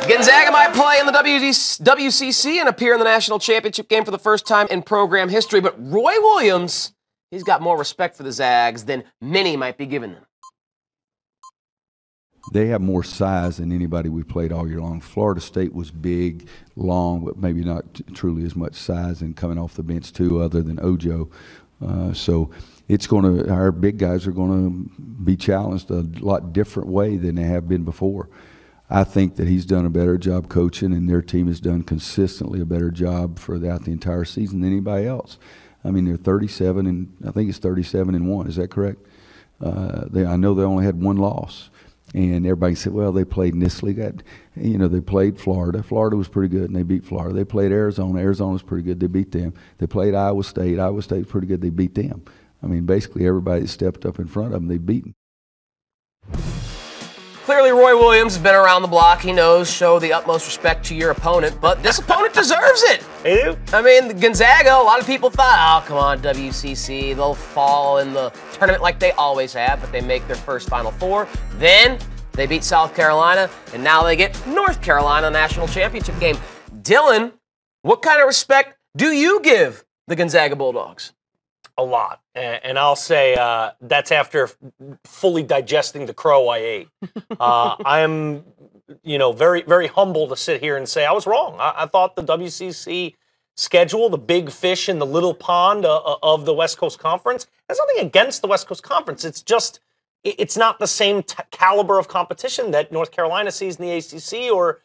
Gonzaga might play in the WCC and appear in the national championship game for the first time in program history, but Roy Williams, he's got more respect for the Zags than many might be giving them. They have more size than anybody we played all year long. Florida State was big, long, but maybe not truly as much size, and coming off the bench too, other than Ojo. So it's going to, our big guys are going to be challenged a lot different way than they have been before. I think that he's done a better job coaching, and their team has done consistently a better job throughout the entire season than anybody else. I mean, they're 37 and I think it's 37-1. Is that correct? I know they only had one loss. And everybody said, well, they played in this league. They played Florida. Florida was pretty good, and they beat Florida. They played Arizona. Arizona was pretty good. They beat them. They played Iowa State. Iowa State was pretty good. They beat them. I mean, basically everybody that stepped up in front of them, they beat them. Clearly, Roy Williams has been around the block. He knows, show the utmost respect to your opponent, but this opponent deserves it. They do. I mean, Gonzaga, a lot of people thought, oh, come on, WCC, they'll fall in the tournament like they always have, but they make their first Final Four. Then they beat South Carolina, and now they get North Carolina national championship game. Dylan, what kind of respect do you give the Gonzaga Bulldogs? A lot. And I'll say that's after fully digesting the crow I ate. I am, very, very humble to sit here and say I was wrong. I thought the WCC schedule, the big fish in the little pond of the West Coast Conference, has nothing against the West Coast Conference. It's just, it's not the same caliber of competition that North Carolina sees in the ACC, or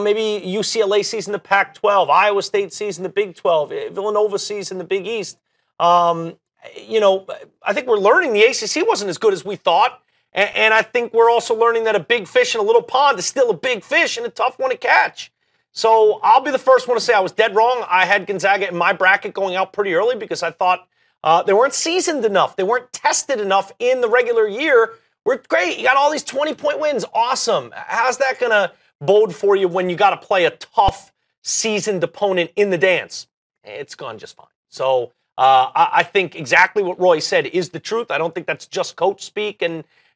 maybe UCLA sees in the Pac-12, Iowa State sees in the Big 12, Villanova sees in the Big East. I think we're learning the ACC wasn't as good as we thought. And I think we're also learning that a big fish in a little pond is still a big fish and a tough one to catch. So I'll be the first one to say I was dead wrong. I had Gonzaga in my bracket going out pretty early because I thought they weren't seasoned enough. They weren't tested enough in the regular year. We're great. You got all these 20-point wins. Awesome. How's that going to bode for you when you got to play a tough, seasoned opponent in the dance? It's gone just fine. So I think exactly what Roy said is the truth. I don't think that's just coach speak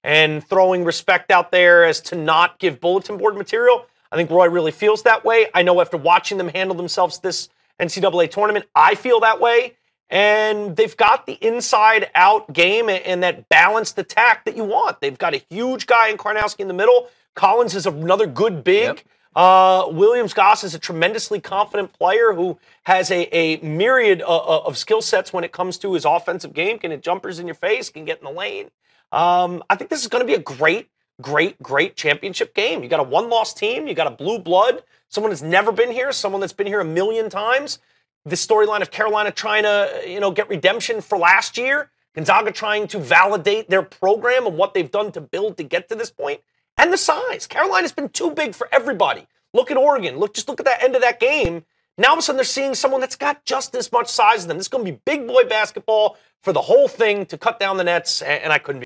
and throwing respect out there as to not give bulletin board material. I think Roy really feels that way. I know after watching them handle themselves this NCAA tournament, I feel that way. And they've got the inside-out game and that balanced attack that you want. They've got a huge guy in Karnowski in the middle. Collins is another good big. Yep. Williams Goss is a tremendously confident player who has a myriad of skill sets when it comes to his offensive game. Can hit jumpers in your face, can get in the lane. I think this is going to be a great championship game. You got a one-loss team. You got a blue blood, someone that's never been here, someone that's been here a million times. The storyline of Carolina trying to, get redemption for last year. Gonzaga trying to validate their program and what they've done to build to get to this point. And the size. Carolina's been too big for everybody. Look at Oregon. Just look at that end of that game. Now all of a sudden they're seeing someone that's got just as much size as them. This is going to be big boy basketball for the whole thing to cut down the nets, and I couldn't be